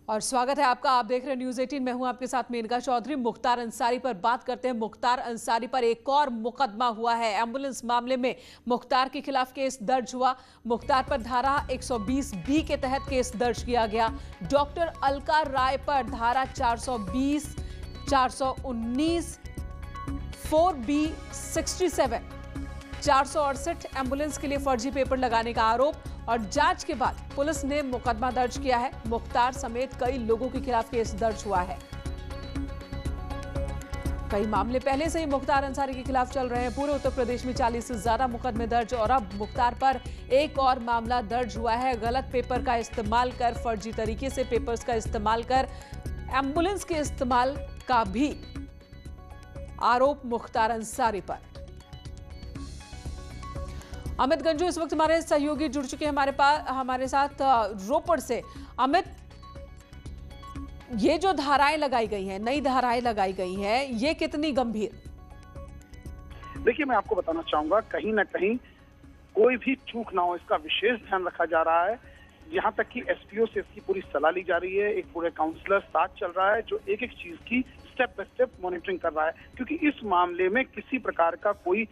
और स्वागत है आपका। आप देख रहे हैं न्यूज 18। मैं हूं आपके साथ मेनका चौधरी। मुख्तार अंसारी पर बात करते हैं। मुख्तार अंसारी पर एक और मुकदमा हुआ है। एम्बुलेंस मामले में मुख्तार के खिलाफ केस दर्ज हुआ। मुख्तार पर धारा 120B के तहत केस दर्ज किया गया। डॉक्टर अलका राय पर धारा 420, 419, 4B67, 468 एम्बुलेंस के लिए फर्जी पेपर लगाने का आरोप और जांच के बाद पुलिस ने मुकदमा दर्ज किया है। मुख्तार समेत कई लोगों के खिलाफ केस दर्ज हुआ है। कई मामले पहले से ही मुख्तार अंसारी के खिलाफ चल रहे हैं। पूरे उत्तर प्रदेश में 40 से ज्यादा मुकदमे दर्ज और अब मुख्तार पर एक और मामला दर्ज हुआ है। गलत पेपर का इस्तेमाल कर, फर्जी तरीके से पेपर्स का इस्तेमाल कर एम्बुलेंस के इस्तेमाल का भी आरोप मुख्तार अंसारी पर। अमित गंजू इस वक्त हमारे सहयोगी जुड़ चुके हैं हमारे साथ रोपड़ से। अमित, ये जो धाराएं लगाई गई हैं, नई धाराएं लगाई गई हैं, ये कितनी गंभीर? देखिए, मैं आपको बताना चाहूंगा, कहीं ना कहीं कोई भी चूक ना हो इसका विशेष ध्यान रखा जा रहा है। यहाँ तक कि एसपीओ से इसकी पूरी सलाह ली जा रही है। एक पूरे काउंसलर साथ चल रहा है जो एक एक चीज की स्टेप बाय स्टेप मॉनिटरिंग कर रहा है, क्योंकि इस मामले में किसी प्रकार का कोई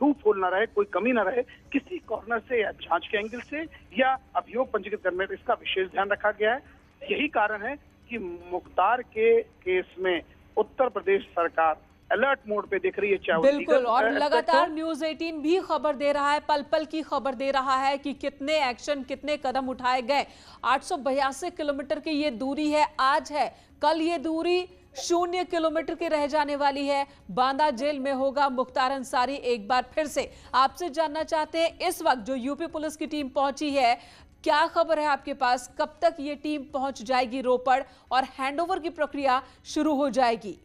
लूपहोल ना रहे, कोई कमी ना रहे, किसी कॉर्नर से या जांच के एंगल से या अभियोग पंजीकृत करने में इसका विशेष ध्यान रखा गया है। यही कारण है कि मुख्तार के केस में उत्तर प्रदेश सरकार अलर्ट मोड पे दिख रही है। चाहे बिल्कुल, और लगातार न्यूज 18 भी खबर दे रहा है, पल पल की खबर दे रहा है कि कितने एक्शन, कितने कदम उठाए गए। 882 किलोमीटर की ये दूरी है, आज है, कल ये दूरी 0 किलोमीटर की रह जाने वाली है। बांदा जेल में होगा मुख्तार अंसारी। एक बार फिर से आपसे जानना चाहते हैं, इस वक्त जो यूपी पुलिस की टीम पहुंची है, क्या खबर है आपके पास? कब तक ये टीम पहुंच जाएगी रोपड़ और हैंडओवर की प्रक्रिया शुरू हो जाएगी?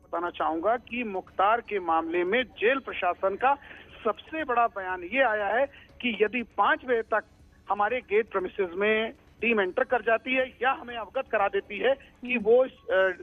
बताना चाहूंगा कि मुख्तार के मामले में जेल प्रशासन का सबसे बड़ा बयान ये आया है कि यदि 5 बजे तक हमारे गेट प्रेमिसेस में टीम एंटर कर जाती है या हमें अवगत करा देती है कि वो इस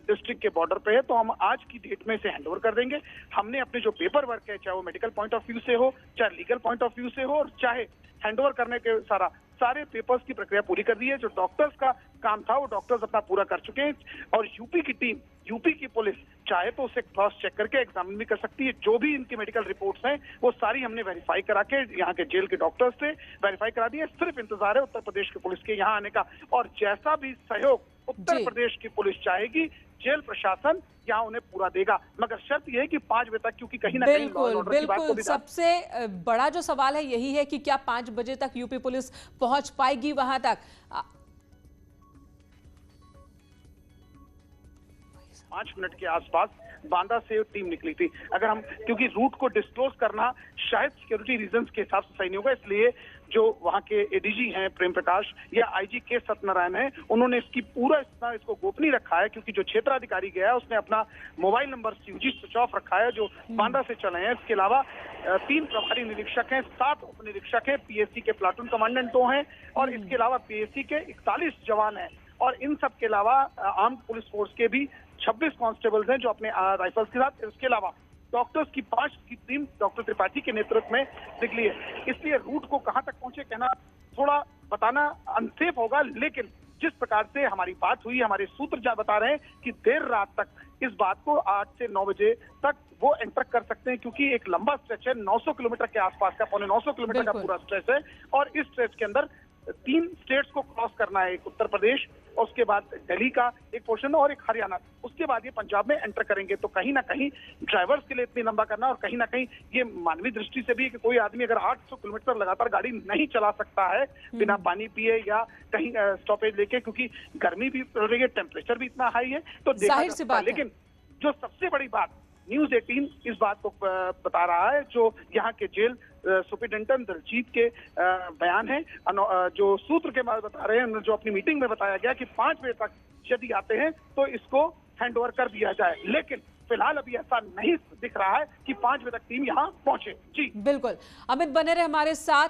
डिस्ट्रिक्ट के बॉर्डर पे है, तो हम आज की डेट में इसे हैंडओवर कर देंगे। हमने अपने जो पेपर वर्क है, चाहे वो मेडिकल पॉइंट ऑफ व्यू से हो, चाहे लीगल पॉइंट ऑफ व्यू से हो, और चाहे हैंडओवर करने के सारे पेपर्स की प्रक्रिया पूरी कर दी है। जो डॉक्टर्स का काम था वो डॉक्टर्स अपना पूरा कर चुके हैं और यूपी की टीम, यूपी की पुलिस चाहे तो उसे क्रॉस चेक करके एग्जामिन भी कर सकती है। जो भी इनकी मेडिकल रिपोर्ट्स हैं वो सारी हमने वेरीफाई करा के यहाँ के जेल के डॉक्टर्स से वेरीफाई करा दी है। सिर्फ इंतजार है उत्तर प्रदेश की पुलिस के यहाँ आने का, और जैसा भी सहयोग उत्तर प्रदेश की पुलिस चाहेगी, जेल प्रशासन यहाँ उन्हें पूरा देगा, मगर शर्त यह है कि 5 बजे तक, क्योंकि कहीं ना कहीं बिल्कुल सबसे बड़ा जो सवाल है यही है कि क्या 5 बजे तक यूपी पुलिस पहुंच पाएगी वहां तक? 5 मिनट के आसपास बांदा से टीम निकली थी। अगर हम, क्योंकि रूट को डिस्क्लोज करना शायद सिक्योरिटी रीजंस के हिसाब से सही नहीं होगा, इसलिए जो वहां के एडीजी हैं प्रेम प्रकाश या आईजी के सत्यनारायण हैं, उन्होंने इसको गोपनीय रखा है, क्योंकि जो क्षेत्राधिकारी गया है उसने अपना mobile number CUG switch off रखा है, जो बांदा से चले हैं। इसके अलावा 3 प्रभारी निरीक्षक हैं, 7 उप निरीक्षक हैं, PSC के प्लाटून कमांडेंट 2 हैं, और इसके अलावा PSC के 41 जवान हैं, और इन सब के अलावा आर्म्ड पुलिस फोर्स के भी 26 कांस्टेबल्स हैं जो अपने राइफल्स के साथ। इसके अलावा डॉक्टर्स की 5 की टीम डॉक्टर त्रिपाठी के नेतृत्व में निकली है। इसलिए रूट को कहां तक पहुंचे कहना थोड़ा बताना अनसेफ होगा, लेकिन जिस प्रकार से हमारी बात हुई, हमारे सूत्र बता रहे हैं कि देर रात तक इस बात को 8 से 9 बजे तक वो एंटर कर सकते हैं, क्योंकि एक लंबा स्ट्रेच है, 900 किलोमीटर के आसपास का, 950 किलोमीटर का पूरा स्ट्रेच है, और इस स्ट्रेच के अंदर 3 स्टेट्स को क्रॉस करना है। एक उत्तर प्रदेश, और उसके बाद दिल्ली का एक पोर्शन और एक हरियाणा, उसके बाद ये पंजाब में एंटर करेंगे। तो कहीं ना कहीं ड्राइवर्स के लिए इतनी लंबा करना, और कहीं ना कहीं ये मानवीय दृष्टि से भी कि कोई आदमी अगर 800 किलोमीटर लगातार गाड़ी नहीं चला सकता है बिना पानी पिए या कहीं स्टॉपेज लेके, क्योंकि गर्मी भी पड़ रही है, टेम्परेचर भी इतना हाई है, तो जाहिर सी बात है। लेकिन जो सबसे बड़ी बात न्यूज 18 इस बात को बता रहा है, जो यहाँ के जेल सुपरिटेंडेंट दलजीत के बयान है, जो सूत्र के बाद बता रहे हैं, जो अपनी मीटिंग में बताया गया कि 5 बजे तक यदि आते हैं तो इसको हैंडओवर कर दिया जाए। लेकिन फिलहाल अभी ऐसा नहीं दिख रहा है कि 5 बजे तक टीम यहाँ पहुंचे। जी बिल्कुल, अमित बने रहे हमारे साथ।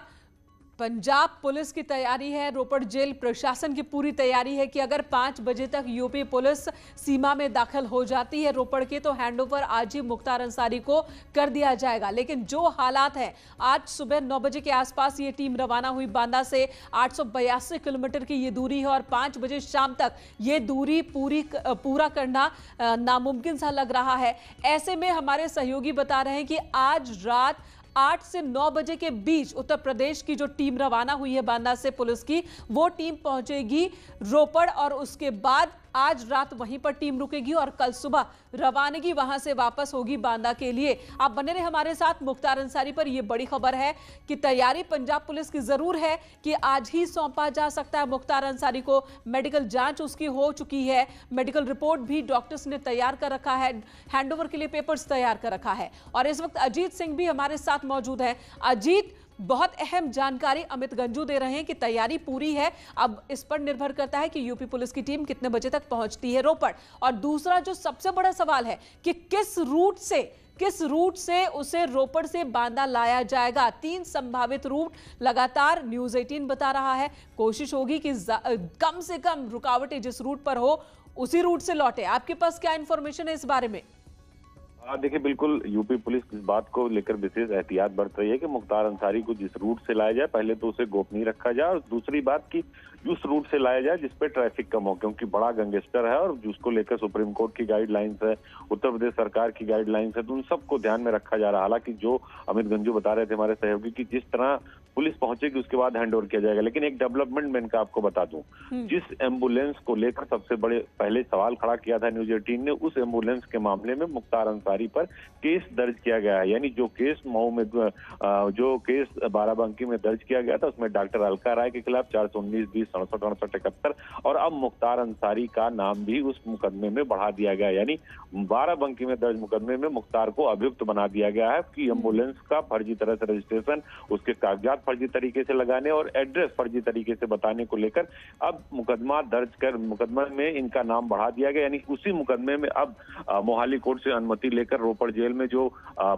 पंजाब पुलिस की तैयारी है, रोपड़ जेल प्रशासन की पूरी तैयारी है कि अगर 5 बजे तक यूपी पुलिस सीमा में दाखिल हो जाती है रोपड़ के, तो हैंडओवर आज ही मुख्तार अंसारी को कर दिया जाएगा। लेकिन जो हालात है, आज सुबह 9 बजे के आसपास ये टीम रवाना हुई बांदा से। 882 किलोमीटर की ये दूरी है और 5 बजे शाम तक ये दूरी पूरा करना नामुमकिन सा लग रहा है। ऐसे में हमारे सहयोगी बता रहे हैं कि आज रात 8 से 9 बजे के बीच उत्तर प्रदेश की जो टीम रवाना हुई है बांदा से पुलिस की, वो टीम पहुंचेगी रोपड़ और उसके बाद आज रात वहीं पर टीम रुकेगी और कल सुबह रवानगी वहां से वापस होगी बांदा के लिए। आप बने रहे हमारे साथ। मुख्तार अंसारी पर यह बड़ी खबर है कि तैयारी पंजाब पुलिस की जरूर है कि आज ही सौंपा जा सकता है मुख्तार अंसारी को। मेडिकल जांच उसकी हो चुकी है, मेडिकल रिपोर्ट भी डॉक्टर्स ने तैयार कर रखा है, हैंडओवर के लिए पेपर्स तैयार कर रखा है। और इस वक्त अजीत सिंह भी हमारे साथ मौजूद है। अजीत, बहुत अहम जानकारी अमित गंजू दे रहे हैं कि तैयारी पूरी है। अब इस पर निर्भर करता है कि यूपी पुलिस की टीम कितने बजे तक पहुंचती है रोपड़। और दूसरा जो सबसे बड़ा सवाल है कि किस रूट से उसे रोपड़ से बांदा लाया जाएगा। 3 संभावित रूट लगातार न्यूज़ 18 बता रहा है। कोशिश होगी कि कम से कम रुकावटें जिस रूट पर हो उसी रूट से लौटे। आपके पास क्या इंफॉर्मेशन है इस बारे में? देखिए, बिल्कुल यूपी पुलिस इस बात को लेकर विशेष एहतियात बरत रही है कि मुख्तार अंसारी को जिस रूट से लाया जाए, पहले तो उसे गोपनीय रखा जाए और दूसरी बात कि उस रूट से लाया जाए जिस पे ट्रैफिक कम हो, क्योंकि बड़ा गैंगस्टर है और जिसको लेकर सुप्रीम कोर्ट की गाइडलाइंस है, उत्तर प्रदेश सरकार की गाइडलाइंस है, तो उन सबको ध्यान में रखा जा रहा है। हालांकि जो अमित गंजू बता रहे थे हमारे सहयोगी कि जिस तरह पुलिस पहुंचेगी उसके बाद हैंडओवर किया जाएगा, लेकिन एक डेवलपमेंट मैं इनका आपको बता दूं, जिस एम्बुलेंस को लेकर सबसे बड़े पहले सवाल खड़ा किया था न्यूज़ 18 ने, उस एम्बुलेंस के मामले में मुख्तार अंसारी पर केस दर्ज किया गया है। यानी जो केस मऊ में जो केस बाराबंकी में दर्ज किया गया था उसमें डॉक्टर अलका राय के खिलाफ 419, 20, 67, 68, 71 और अब मुख्तार अंसारी का नाम भी उस मुकदमे में बढ़ा दिया गया। यानी बाराबंकी में दर्ज मुकदमे में मुख्तार को अभियुक्त बना दिया गया है कि एम्बुलेंस का फर्जी तरह से रजिस्ट्रेशन, उसके कागजात फर्जी तरीके से लगाने और एड्रेस फर्जी तरीके से बताने को लेकर अब मुकदमा दर्ज कर मुकदमा में इनका नाम बढ़ा दिया गया। यानी उसी मुकदमे में अब मोहाली कोर्ट से अनुमति लेकर रोपड़ जेल में जो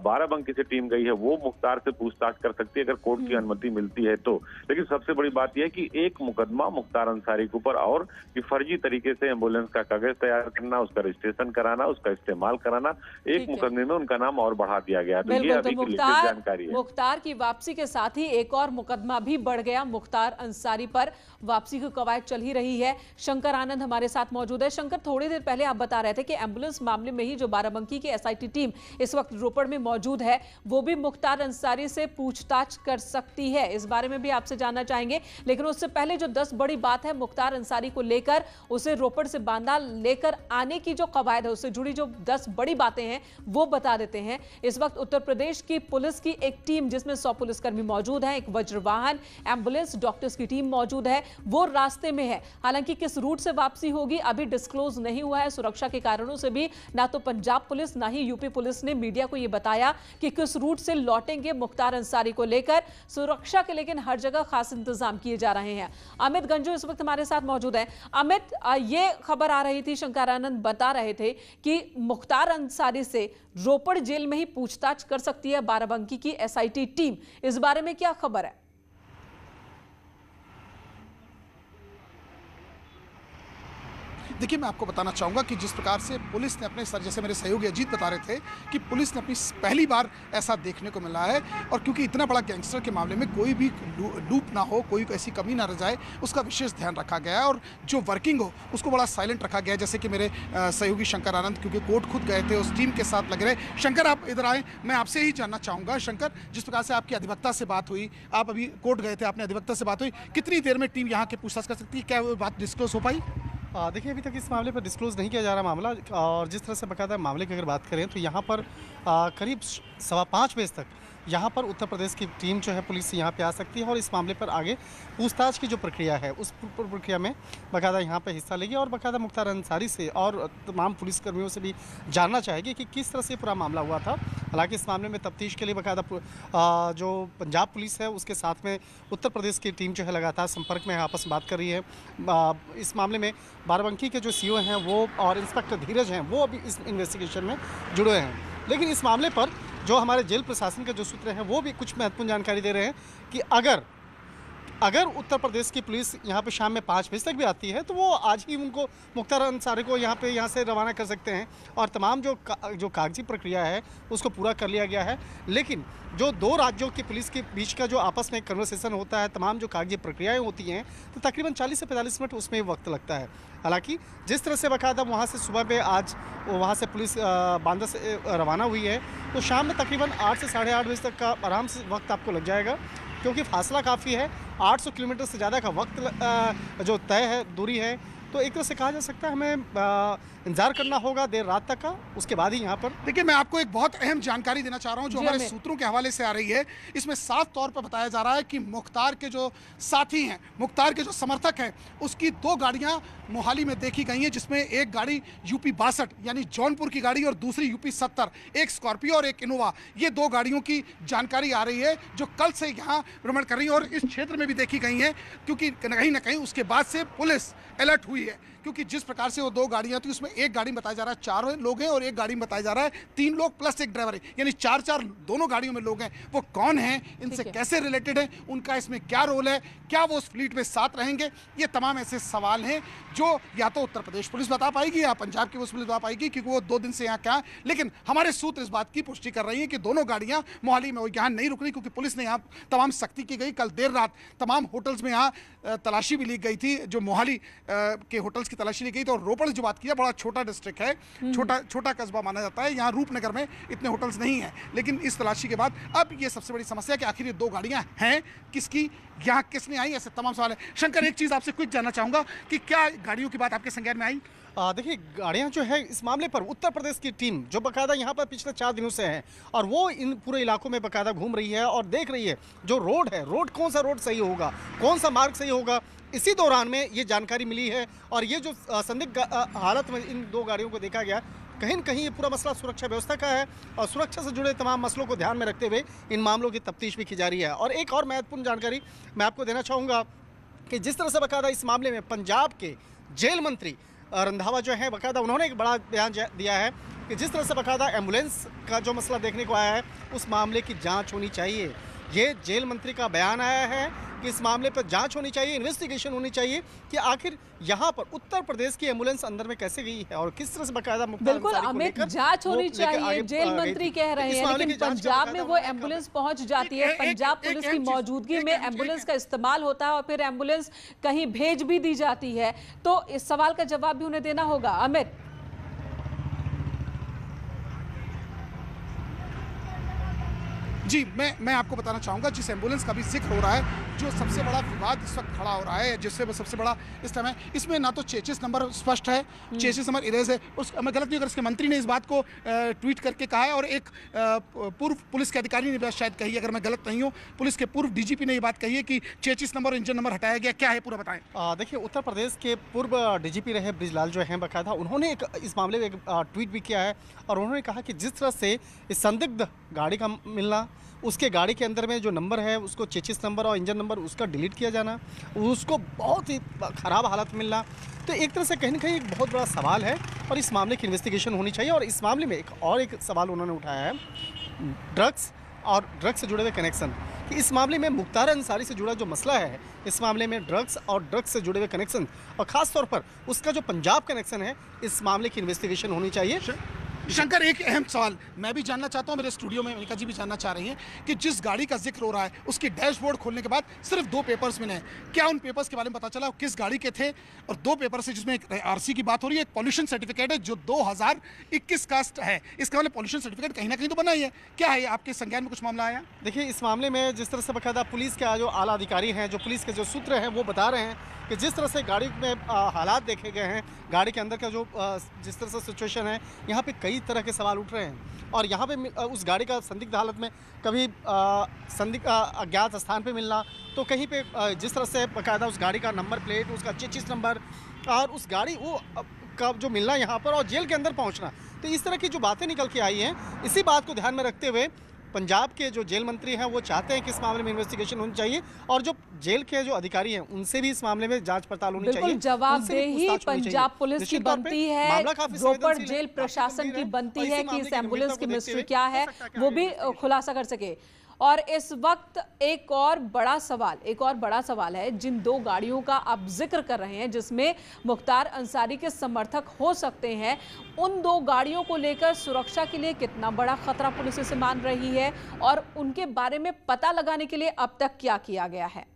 बाराबंकी से टीम गई है वो मुख्तार से पूछताछ कर सकती है अगर कोर्ट की अनुमति मिलती है तो। लेकिन सबसे बड़ी बात यह है कि एक मुकदमा मुख्तार अंसारी के ऊपर और कि फर्जी तरीके से एम्बुलेंस का कागज तैयार करना, उसका रजिस्ट्रेशन कराना, उसका इस्तेमाल कराना, एक मुकदमे में उनका नाम और बढ़ा दिया गया। तो ये अभी की लेटेस्ट जानकारी है। मुख्तार की वापसी के साथ ही एक और मुकदमा भी बढ़ गया। मुख्तार अंसारी पर वापसी की कवायद चल ही रही है। शंकर आनंद हमारे साथ मौजूद है। शंकर, थोड़ी देर पहले आप बता रहे थे कि एम्बुलेंस मामले में ही जो बाराबंकी की एसआईटी टीम इस वक्त रोपड़ में मौजूद है वो भी मुख्तार अंसारी से पूछताछ कर सकती है। इस बारे में भी आपसे जानना चाहेंगे, लेकिन उससे पहले जो 10 बड़ी बात है मुख्तार अंसारी को लेकर, उसे रोपड़ से बांदा लेकर आने की जो कवायद है उससे जुड़ी जो 10 बड़ी बातें हैं वो बता देते हैं। इस वक्त उत्तर प्रदेश की पुलिस की एक टीम जिसमें 100 पुलिसकर्मी मौजूद हैं, एक वज्रवाहन, एम्बुलेंस, डॉक्टर्स की टीम मौजूद है, वो रास्ते में है। हालांकि किस रूट से वापसी होगी अभी डिस्क्लोज नहीं हुआ है। सुरक्षा के कारणों से भी ना तो पंजाब पुलिस ना ही यूपी पुलिस ने मीडिया को यह बताया कि किस रूट से लौटेंगे मुख्तार अंसारी को लेकर। सुरक्षा के लेकिन हर जगह खास इंतजाम किए जा रहे हैं। अमित गंजू इस वक्त हमारे साथ मौजूद है। अमित, ये खबर आ रही थी, शंकर आनंद बता रहे थे कि मुख्तार अंसारी से रोपड़ जेल में ही पूछताछ कर सकती है बाराबंकी की एसआईटी टीम। इस बारे में क्या खबर है? देखिए, मैं आपको बताना चाहूँगा कि जिस प्रकार से पुलिस ने अपने सर, जैसे मेरे सहयोगी अजीत बता रहे थे कि पुलिस ने अपनी पहली बार ऐसा देखने को मिला है, और क्योंकि इतना बड़ा गैंगस्टर के मामले में कोई भी लूप ना हो, कोई ऐसी कमी ना रह जाए, उसका विशेष ध्यान रखा गया है और जो वर्किंग हो उसको बड़ा साइलेंट रखा गया है। जैसे कि मेरे सहयोगी शंकर आनंद क्योंकि कोर्ट खुद गए थे, उस टीम के साथ लग रहे। शंकर, आप इधर आए, मैं आपसे ही जानना चाहूँगा। शंकर, जिस प्रकार से आपकी अधिवक्ता से बात हुई, आप अभी कोर्ट गए थे, आपने अधिवक्ता से बात हुई, कितनी देर में टीम यहाँ के पूछताछ कर सकती है? क्या वो बात डिस्क्लोज हो पाई? देखिए, अभी तक इस मामले पर डिस्क्लोज नहीं किया जा रहा मामला, और जिस तरह से बकायदा मामले की अगर बात करें तो यहाँ पर करीब 5:15 बजे तक यहाँ पर उत्तर प्रदेश की टीम जो है पुलिस यहाँ पे आ सकती है और इस मामले पर आगे पूछताछ की जो प्रक्रिया है उस प्रक्रिया में बकायदा यहाँ पे हिस्सा लेगी और बकायदा मुख्तार अंसारी से और तमाम पुलिसकर्मियों से भी जानना चाहेगी कि किस तरह से पूरा मामला हुआ था। हालांकि इस मामले में तफ्तीश के लिए बकायदा जो पंजाब पुलिस है उसके साथ में उत्तर प्रदेश की टीम जो है लगातार संपर्क में आपस में बात कर रही है। इस मामले में बाराबंकी के जो सीओ हैं वो और इंस्पेक्टर धीरज हैं वो अभी इस इन्वेस्टिगेशन में जुड़े हैं। लेकिन इस मामले पर जो हमारे जेल प्रशासन के जो सूत्र हैं वो भी कुछ महत्वपूर्ण जानकारी दे रहे हैं कि अगर अगर उत्तर प्रदेश की पुलिस यहाँ पे शाम में 5 बजे तक भी आती है तो वो आज ही उनको मुख्तार अंसारी को यहाँ से रवाना कर सकते हैं और तमाम जो कागजी प्रक्रिया है उसको पूरा कर लिया गया है। लेकिन जो दो राज्यों की पुलिस के बीच का जो आपस में कन्वर्सेशन होता है, तमाम जो कागजी प्रक्रियाएं होती हैं, तो तकरीबन 40 से 45 मिनट उसमें वक्त लगता है। हालांकि जिस तरह से बाकायदा वहाँ से सुबह में आज वहाँ से पुलिस बांदा से रवाना हुई है, तो शाम में तकरीबन 8 से 8:30 बजे तक का आराम से वक्त आपको लग जाएगा, क्योंकि फासला काफ़ी है। 800 किलोमीटर से ज़्यादा का वक्त जो तय है, दूरी है, तो एक तरह से कहा जा सकता है हमें इंतजार करना होगा देर रात तक का, उसके बाद ही यहाँ पर। देखिए, मैं आपको एक बहुत अहम जानकारी देना चाह रहा हूँ जो हमारे सूत्रों के हवाले से आ रही है। इसमें साफ तौर पर बताया जा रहा है कि मुख्तार के जो साथी हैं, मुख्तार के जो समर्थक हैं, उसकी 2 गाड़ियाँ मोहाली में देखी गई हैं, जिसमें एक गाड़ी यूपी 62 यानी जौनपुर की गाड़ी और दूसरी यूपी 70, एक स्कॉर्पियो और एक इनोवा, ये 2 गाड़ियों की जानकारी आ रही है जो कल से यहाँ भ्रमण कर रही है और इस क्षेत्र में भी देखी गई हैं, क्योंकि कहीं ना कहीं उसके बाद से पुलिस अलर्ट हुई है। क्योंकि जिस प्रकार से वो 2 गाड़ियां थी, उसमें एक गाड़ी में बताया जा रहा है 4 लोग हैं और एक गाड़ी में बताया जा रहा है 3 लोग प्लस एक ड्राइवर है, यानी 4 दोनों गाड़ियों में लोग हैं। वो कौन हैं, इनसे कैसे रिलेटेड है, उनका इसमें क्या रोल है, क्या वो उस फ्लीट में साथ रहेंगे, ये तमाम ऐसे सवाल हैं जो या तो उत्तर प्रदेश पुलिस बता पाएगी या पंजाब की पुलिस बता पाएगी, क्योंकि वो 2 दिन से यहाँ क्या है। लेकिन हमारे सूत्र इस बात की पुष्टि कर रही है कि दोनों गाड़ियाँ मोहाली में यहाँ नहीं रुक रही, क्योंकि पुलिस ने यहाँ तमाम सख्ती की गई। कल देर रात तमाम होटल्स में यहाँ तलाशी भी ली गई थी, जो मोहाली के होटल्स की तलाशी ली गई। तो रोपड़ जो बात की है, बड़ा छोटा डिस्ट्रिक्ट है, छोटा कस्बा माना जाता है, यहाँ रूपनगर में इतने होटल्स नहीं है। लेकिन इस तलाशी के बाद अब ये सबसे बड़ी समस्या है कि आखिर ये 2 गाड़ियां हैं किसकी, यहाँ किसने आई, ऐसे तमाम सवाल है। शंकर, एक चीज आपसे क्विक जानना चाहूंगा कि क्या गाड़ियों की बात आपके संज्ञान में आई? देखिए, गाड़ियां जो है इस मामले पर उत्तर प्रदेश की टीम जो बाकायदा यहाँ पर पिछले 4 दिनों से है और वो इन पूरे इलाकों में बाकायदा घूम रही है और देख रही है जो रोड है, कौन सा रोड सही होगा, कौन सा मार्ग सही होगा। इसी दौरान में ये जानकारी मिली है और ये जो संदिग्ध हालत में इन 2 गाड़ियों को देखा गया, कहीं न कहीं ये पूरा मसला सुरक्षा व्यवस्था का है और सुरक्षा से जुड़े तमाम मसलों को ध्यान में रखते हुए इन मामलों की तफ्तीश भी की जा रही है। और एक और महत्वपूर्ण जानकारी मैं आपको देना चाहूँगा कि जिस तरह से बाकायदा इस मामले में पंजाब के जेल मंत्री रंधावा जो है, बाकायदा उन्होंने एक बड़ा बयान दिया है कि जिस तरह से बाकायदा एम्बुलेंस का जो मसला देखने को आया है, उस मामले की जांच होनी चाहिए। ये जेल मंत्री का बयान आया है कि इस मामले पर जांच होनी चाहिए, इन्वेस्टिगेशन होनी चाहिए कि आखिर यहाँ पर उत्तर प्रदेश की एम्बुलेंस अंदर में कैसे गई है और किस तरह से बाकायदा। बिल्कुल अमित, जांच होनी चाहिए, जेल मंत्री कह रहे हैं, लेकिन पंजाब में वो एम्बुलेंस पहुंच जाती है, पंजाब पुलिस की मौजूदगी में एम्बुलेंस का इस्तेमाल होता है और फिर एम्बुलेंस कहीं भेज भी दी जाती है, तो इस सवाल का जवाब भी उन्हें देना होगा। अमित जी, मैं आपको बताना चाहूँगा, जिस एम्बुलेंस का भी जिक्र हो रहा है, जो सबसे बड़ा विवाद इस वक्त खड़ा हो रहा है, जिससे सबसे बड़ा इस समय इसमें ना तो चेचिस नंबर स्पष्ट है, चेचिस नंबर इरेज है, मैं गलत नहीं, अगर इसके मंत्री ने इस बात को ट्वीट करके कहा है और एक पूर्व पुलिस के अधिकारी ने शायद कही, अगर मैं गलत नहीं हूँ, पुलिस के पूर्व डीजीपी ने ये बात कही है कि चेचिस नंबर और इंजन नंबर हटाया गया। क्या है पूरा बताएं। देखिए, उत्तर प्रदेश के पूर्व डीजीपी रहे ब्रिजलाल जो हैं, बाकायदा उन्होंने इस मामले में एक ट्वीट भी किया है और उन्होंने कहा कि जिस तरह से इस संदिग्ध गाड़ी का मिलना, उसके गाड़ी के अंदर में जो नंबर है उसको चेचिस नंबर और इंजन नंबर उसका डिलीट किया जाना, उसको बहुत ही ख़राब हालत मिलना, तो एक तरह से कहीं ना कहीं एक बहुत बड़ा सवाल है और इस मामले की इन्वेस्टिगेशन होनी चाहिए। और इस मामले में एक सवाल उन्होंने उठाया है, ड्रग्स और ड्रग्स से जुड़े हुए कनेक्शन, कि इस मामले में मुख्तार अंसारी से जुड़ा जो मसला है, इस मामले में ड्रग्स और ड्रग्स से जुड़े हुए कनेक्शन और ख़ास तौर पर उसका जो पंजाब कनेक्शन है, इस मामले की इन्वेस्टिगेशन होनी चाहिए। शंकर, एक अहम सवाल मैं भी जानना चाहता हूं, मेरे स्टूडियो में अनिका जी भी जानना चाह रही हैं कि जिस गाड़ी का जिक्र हो रहा है उसकी डैशबोर्ड खोलने के बाद सिर्फ 2 पेपर्स मिले हैं, क्या उन पेपर्स के बारे में पता चला किस गाड़ी के थे? और 2 पेपर से, जिसमें एक आरसी की बात हो रही है, एक पॉल्यूशन सर्टिफिकेट है जो 2021 का है, इसका मतलब पॉल्यूशन सर्टिफिकेट कहीं ना कहीं तो बना ही है। क्या है, आपके संज्ञान में कुछ मामला आया? देखिए, इस मामले में जिस तरह से बाकायदा पुलिस के जो आला अधिकारी हैं, जो पुलिस के जो सूत्र हैं, वो बता रहे हैं कि जिस तरह से गाड़ी में हालात देखे गए हैं, गाड़ी के अंदर का जो जिस तरह से सिचुएशन है, यहाँ पे कई तरह के सवाल उठ रहे हैं और यहाँ पे उस गाड़ी का संदिग्ध हालत में कभी संदिग्ध अज्ञात स्थान पे मिलना, तो कहीं पे जिस तरह से बाकायदा उस गाड़ी का नंबर प्लेट, उसका चेचिस नंबर और उस गाड़ी वो का जो मिलना यहाँ पर और जेल के अंदर पहुँचना, तो इस तरह की जो बातें निकल के आई हैं, इसी बात को ध्यान में रखते हुए पंजाब के जो जेल मंत्री हैं वो चाहते हैं कि इस मामले में इन्वेस्टिगेशन होनी चाहिए और जो जेल के जो अधिकारी हैं उनसे भी इस मामले में जांच पड़ताल होनी चाहिए। बिल्कुल, जवाबदेही पंजाब पुलिस की बनती है, रोपड़ जेल प्रशासन की बनती है कि इस एम्बुलेंस की मिस्ट्री क्या है वो भी खुलासा कर सके। और इस वक्त एक और बड़ा सवाल है, जिन दो गाड़ियों का आप जिक्र कर रहे हैं जिसमें मुख्तार अंसारी के समर्थक हो सकते हैं, उन दो गाड़ियों को लेकर सुरक्षा के लिए कितना बड़ा खतरा पुलिस इसे मान रही है और उनके बारे में पता लगाने के लिए अब तक क्या किया गया है?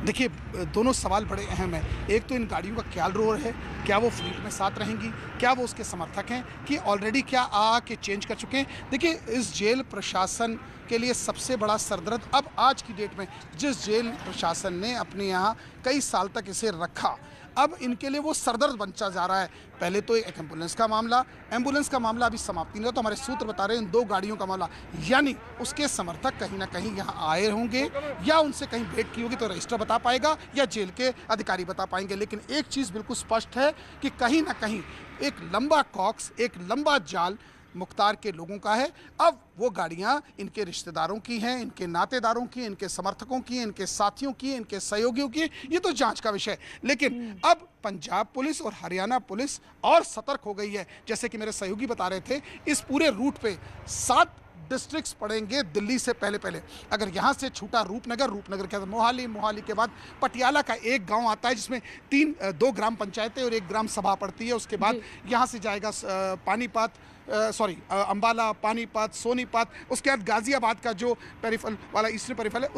देखिए, दोनों सवाल बड़े अहम हैं। एक तो इन गाड़ियों का क्या रोल है, क्या वो फ्लीट में साथ रहेंगी, क्या वो उसके समर्थक हैं कि ऑलरेडी क्या आके चेंज कर चुके हैं। देखिए, इस जेल प्रशासन के लिए सबसे बड़ा सरदर्द अब आज की डेट में जिस जेल प्रशासन ने अपने यहाँ कई साल तक इसे रखा, अब इनके लिए वो सरदर्द बनता जा रहा है। पहले तो एक एम्बुलेंस का मामला अभी समाप्ति नहीं हुआ, तो हमारे सूत्र बता रहे हैं इन दो गाड़ियों का मामला, यानी उसके समर्थक कहीं ना कहीं यहाँ आए होंगे या उनसे कहीं भेंट की होगी तो रजिस्टर बता पाएगा या जेल के अधिकारी बता पाएंगे। लेकिन एक चीज़ बिल्कुल स्पष्ट है कि कहीं ना कहीं एक लंबा कॉक्स, एक लंबा जाल मुख्तार के लोगों का है। अब वो गाड़ियां इनके रिश्तेदारों की हैं, इनके नातेदारों की, इनके समर्थकों की, इनके साथियों की, इनके सहयोगियों की, ये तो जांच का विषय। लेकिन अब पंजाब पुलिस और हरियाणा पुलिस और सतर्क हो गई है। जैसे कि मेरे सहयोगी बता रहे थे, इस पूरे रूट पे 7 डिस्ट्रिक्ट्स पड़ेंगे दिल्ली से पहले। अगर यहाँ से छूटा रूपनगर के बाद मोहाली के बाद पटियाला का एक गांव आता है जिसमें 2 ग्राम पंचायतें और 1 ग्राम सभा पड़ती है। उसके बाद यहाँ से जाएगा अंबाला, पानीपत, सोनीपत, उसके बाद गाजियाबाद का जो पेरिफेरल वाला ईस्टर्न पेरिफेरल है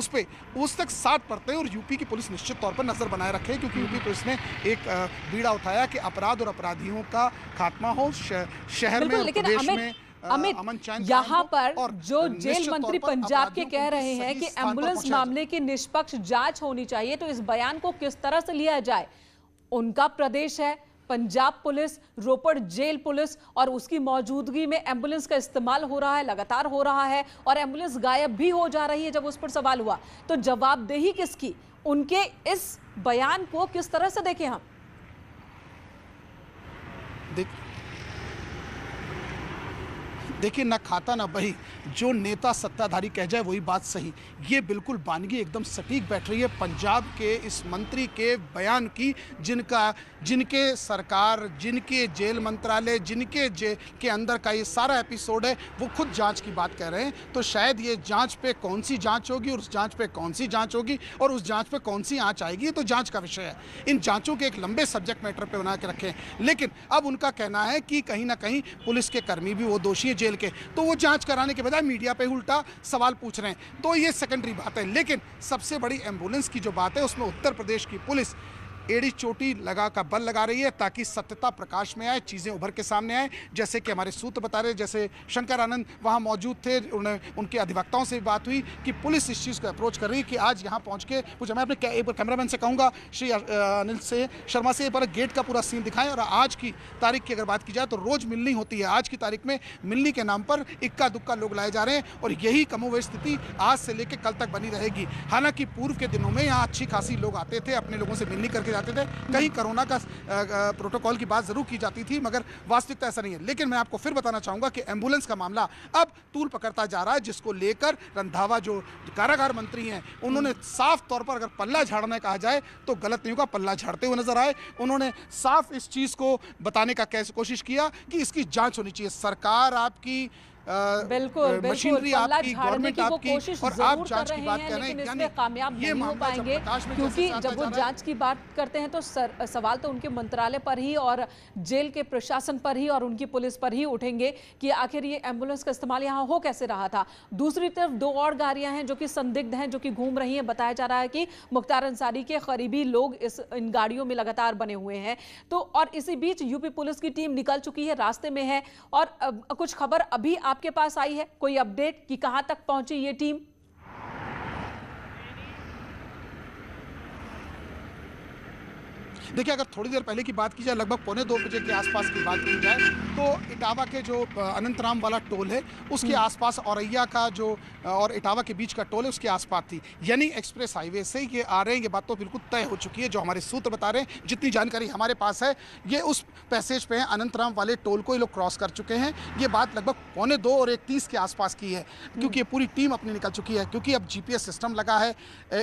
उस तक 7 पड़ते हैं। और यूपी की पुलिस निश्चित तौर पर नजर बनाए रखे, क्योंकि यूपी पुलिस ने एक बीड़ा उठाया कि अपराध और अपराधियों का खात्मा हो शहर में और प्रदेश में। अमित, यहाँ पर जो जेल मंत्री पंजाब के कह रहे हैं कि एम्बुलेंस मामले की निष्पक्ष जांच होनी चाहिए, तो इस बयान को किस तरह से लिया जाए? उनका प्रदेश है पंजाब पुलिस, रोपड़ जेल पुलिस, और उसकी मौजूदगी में एम्बुलेंस का इस्तेमाल हो रहा है, लगातार हो रहा है, और एम्बुलेंस गायब भी हो जा रही है। जब उस पर सवाल हुआ तो जवाबदेही किसकी? उनके इस बयान को किस तरह से देखें हम? देखिए, ना खाता ना बही, जो नेता सत्ताधारी कह जाए वही बात सही। ये बिल्कुल बानगी एकदम सटीक बैठ रही है पंजाब के इस मंत्री के बयान की, जिनके सरकार, जिनके जेल मंत्रालय, जिनके जेल के अंदर का ये सारा एपिसोड है, वो खुद जांच की बात कह रहे हैं। तो शायद ये जांच पे कौन सी जांच होगी और उस जांच पे कौन सी जांच होगी और उस जांच पे कौन सी आंच आएगी, ये तो जांच का विषय है। इन जांचों के एक लंबे सब्जेक्ट मैटर पे बना के रखे हैं। लेकिन अब उनका कहना है कि कहीं ना कहीं पुलिस के कर्मी भी वो दोषी है जेल के, तो वो जांच कराने के बजाय मीडिया पे उल्टा सवाल पूछ रहे हैं। तो ये सेकेंडरी बात है। लेकिन सबसे बड़ी एम्बुलेंस की जो बात है, उसमें उत्तर प्रदेश की पुलिस एड़ी चोटी का बल लगा रही है ताकि सत्यता प्रकाश में आए, चीज़ें उभर के सामने आए। जैसे कि हमारे सूत्र बता रहे, जैसे शंकर आनंद वहाँ मौजूद थे, उनके अधिवक्ताओं से भी बात हुई कि पुलिस इस चीज़ को अप्रोच कर रही है कि आज यहाँ पहुँच के कुछ, मैं अपने एक बार कैमरामैन से कहूँगा, श्री अनिल शर्मा से एक बार गेट का पूरा सीन दिखाएं। और आज की तारीख की अगर बात की जाए तो रोज़ मिलनी होती है, आज की तारीख में मिलनी के नाम पर इक्का दुक्का लोग लाए जा रहे हैं, और यही कमोवेश स्थिति आज से लेकर कल तक बनी रहेगी। हालांकि पूर्व के दिनों में यहाँ अच्छी खासी लोग आते थे, अपने लोगों से मिलनी करके जाते थे, कहीं कोरोना का प्रोटोकॉल की बात जरूर की जाती थी, मगर वास्तविकता ऐसा नहीं है। लेकिन मैं आपको फिर बताना चाहूंगा कि एम्बुलेंस का मामला अब तूल पकड़ता जा रहा है, जिसको लेकर रंधावा जो कारागार मंत्री हैं, उन्होंने साफ तौर पर अगर पल्ला झाड़ना कहा जाए तो गलत नहीं होगा, पल्ला झाड़ते हुए नजर आए। उन्होंने साफ इस चीज को बताने का कोशिश किया कि इसकी जांच होनी चाहिए। सरकार आपकी बिल्कुल मशीनरी आपकी, गवर्नमेंट आपकी, और आप जांच की बात कर रहे हैं, यानी कामयाब नहीं हो पाएंगे, क्योंकि जब वो जांच की बात करते हैं तो सवाल तो उनके मंत्रालय पर ही और जेल के प्रशासन पर ही और उनकी पुलिस पर ही उठेंगे कि आखिर ये एम्बुलेंस का इस्तेमाल यहाँ हो कैसे रहा था। दूसरी तरफ 2 और गाड़ियां हैं जो कि संदिग्ध हैं, जो कि घूम रही हैं। बताया जा रहा है कि मुख्तार अंसारी के करीबी लोग इन गाड़ियों में लगातार बने हुए हैं। तो और इसी बीच यूपी पुलिस की टीम निकल चुकी है, रास्ते में है, और कुछ खबर अभी आपके पास आई है, कोई अपडेट कि कहां तक पहुंची ये टीम? देखिए, अगर थोड़ी देर पहले की बात की जाए, लगभग 1:45 बजे के आसपास की बात की जाए, तो इटावा के जो अनंतराम वाला टोल है उसके आसपास, औरैया का जो और इटावा के बीच का टोल है उसके आसपास थी। यानी एक्सप्रेस हाईवे से ये आ रहे हैं, ये बात तो बिल्कुल तय हो चुकी है। जो हमारे सूत्र बता रहे हैं, जितनी जानकारी हमारे पास है, ये उस पैसेज पे है, अनंतराम वाले टोल को ये लोग क्रॉस कर चुके हैं। ये बात लगभग 2:45 और 1:30 के आसपास की है, क्योंकि ये पूरी टीम अपनी निकल चुकी है। क्योंकि अब GPS सिस्टम लगा है,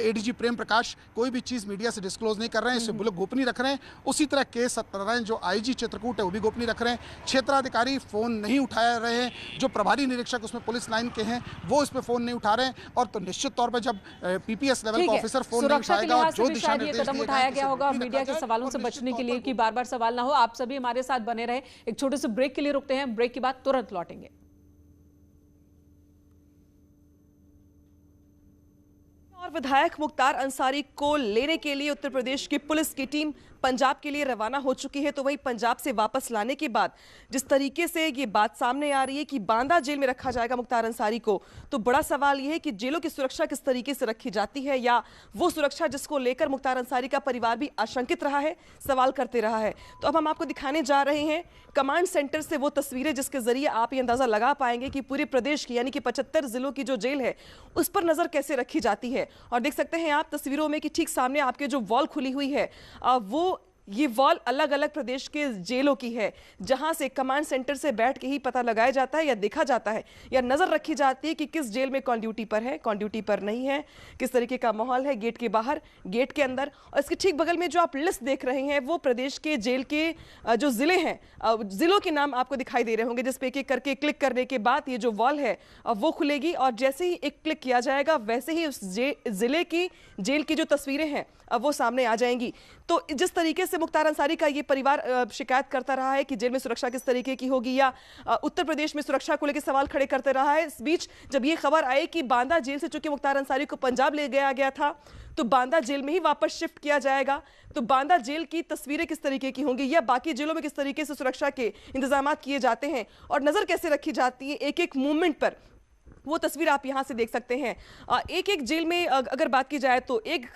ADG प्रेम प्रकाश कोई भी चीज़ मीडिया से डिस्क्लोज नहीं कर रहे हैं, इसे गोपनीय रख रहे हैं। उसी तरह के सत्यनारायण जो आईजी चित्रकूट है वो भी गोपनीय रख रहे हैं। क्षेत्राधिकारी फोन नहीं उठा रहे हैं, जो प्रभारी निरीक्षक उसमें पुलिस लाइन के हैं वो इस पे फोन नहीं उठा रहे हैं। और तो निश्चित तौर पर जब पीपीएस लेवल का ऑफिसर फोन नहीं उठाएगा और जो दिशा निर्देश कदम उठाया गया होगा मीडिया के सवालों से बचने के लिए कि बार बार सवाल ना हो। आप सभी हमारे साथ बने रहे। एक छोटे से ब्रेक के लिए रुकते हैं, ब्रेक के बाद तुरंत लौटेंगे। और विधायक मुख्तार अंसारी को लेने के लिए उत्तर प्रदेश की पुलिस की टीम पंजाब के लिए रवाना हो चुकी है। तो वहीं पंजाब से वापस लाने के बाद जिस तरीके से ये बात सामने आ रही है कि बांदा जेल में रखा जाएगा मुख्तार अंसारी को, तो बड़ा सवाल यह है कि जेलों की सुरक्षा किस तरीके से रखी जाती है, या वो सुरक्षा जिसको लेकर मुख्तार अंसारी का परिवार भी आशंकित रहा है, सवाल करते रहा है। तो अब हम आपको दिखाने जा रहे हैं कमांड सेंटर से वो तस्वीरें जिसके जरिए आप ये अंदाजा लगा पाएंगे कि पूरे प्रदेश की यानी कि 75 जिलों की जो जेल है उस पर नजर कैसे रखी जाती है। और देख सकते हैं आप तस्वीरों में कि ठीक सामने आपके जो वॉल खुली हुई है वो ये वॉल अलग अलग प्रदेश के जेलों की है, जहां से कमांड सेंटर से बैठ के ही पता लगाया जाता है या देखा जाता है या नजर रखी जाती है कि किस जेल में कौन ड्यूटी पर है, कौन ड्यूटी पर नहीं है, किस तरीके का माहौल है गेट के बाहर, गेट के अंदर। और इसके ठीक बगल में जो आप लिस्ट देख रहे हैं वो प्रदेश के जेल के जो जिले हैं, जिलों के नाम आपको दिखाई दे रहे होंगे, जिस पे एक एक करके क्लिक करने के बाद ये जो वॉल है वो खुलेगी और जैसे ही एक क्लिक किया जाएगा वैसे ही उस जिले की जेल की जो तस्वीरें हैं वो सामने आ जाएंगी। तो जिस तरीके से मुख्तार अंसारी का ये परिवार शिकायत करता रहा है कि जेल में सुरक्षा किस तरीके की होगी या उत्तर प्रदेश में सुरक्षा को लेकर सवाल खड़े करते रहा है, इस बीच जब ये खबर आई कि बांदा जेल से चूंकि मुख्तार अंसारी को पंजाब ले गया था तो बांदा जेल में ही वापस शिफ्ट किया जाएगा, तो बांदा जेल की तस्वीरें किस तरीके की होंगी या बाकी जेलों में किस तरीके से सुरक्षा के इंतजाम किए जाते हैं और नजर कैसे रखी जाती है एक एक मूवमेंट पर, वो तस्वीर आप यहां से देख सकते हैं। एक एक जेल में अगर बात की जाए तो एक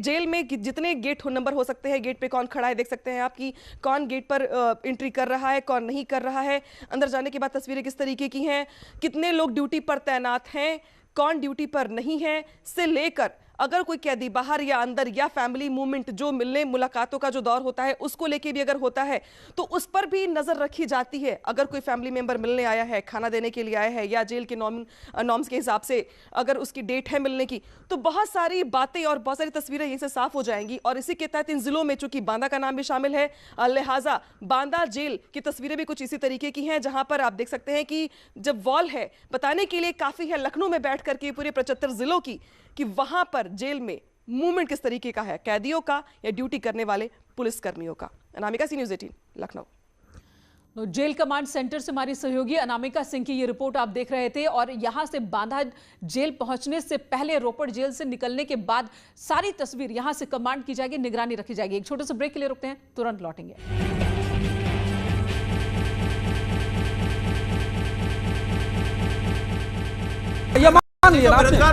जेल में जितने गेट नंबर हो सकते हैं, गेट पे कौन खड़ा है देख सकते हैं आप कि कौन गेट पर एंट्री कर रहा है, कौन नहीं कर रहा है, अंदर जाने के बाद तस्वीरें किस तरीके की हैं, कितने लोग ड्यूटी पर तैनात हैं, कौन ड्यूटी पर नहीं है, से लेकर अगर कोई कैदी बाहर या अंदर या फैमिली मूवमेंट जो मिलने मुलाकातों का जो दौर होता है उसको लेके भी अगर होता है तो उस पर भी नजर रखी जाती है। अगर कोई फैमिली मेंबर मिलने आया है, खाना देने के लिए आया है या जेल के नॉर्म्स के हिसाब से अगर उसकी डेट है मिलने की, तो बहुत सारी बातें और बहुत सारी तस्वीरें यहीं से साफ हो जाएंगी। और इसी के तहत इन जिलों में चूंकि बांदा का नाम भी शामिल है, लिहाजा बांदा जेल की तस्वीरें भी कुछ इसी तरीके की हैं, जहां पर आप देख सकते हैं कि जब वॉल है बताने के लिए काफी है लखनऊ में बैठ करके पूरे 75 जिलों की कि वहां पर जेल में मूवमेंट किस तरीके का है, कैदियों का या ड्यूटी करने वाले पुलिसकर्मियों का। Anamika, C news 18 Lucknow. Jail command centre से हमारी सहयोगी अनामिका सिंह की ये रिपोर्ट आप देख रहे थे। और यहां से बांदा जेल पहुंचने से पहले रोपड़ जेल से निकलने के बाद सारी तस्वीर यहां से कमांड की जाएगी, निगरानी रखी जाएगी। एक छोटे से ब्रेक के लिए रुकते हैं, तुरंत लौटेंगे। ये मान लिया ना आपने।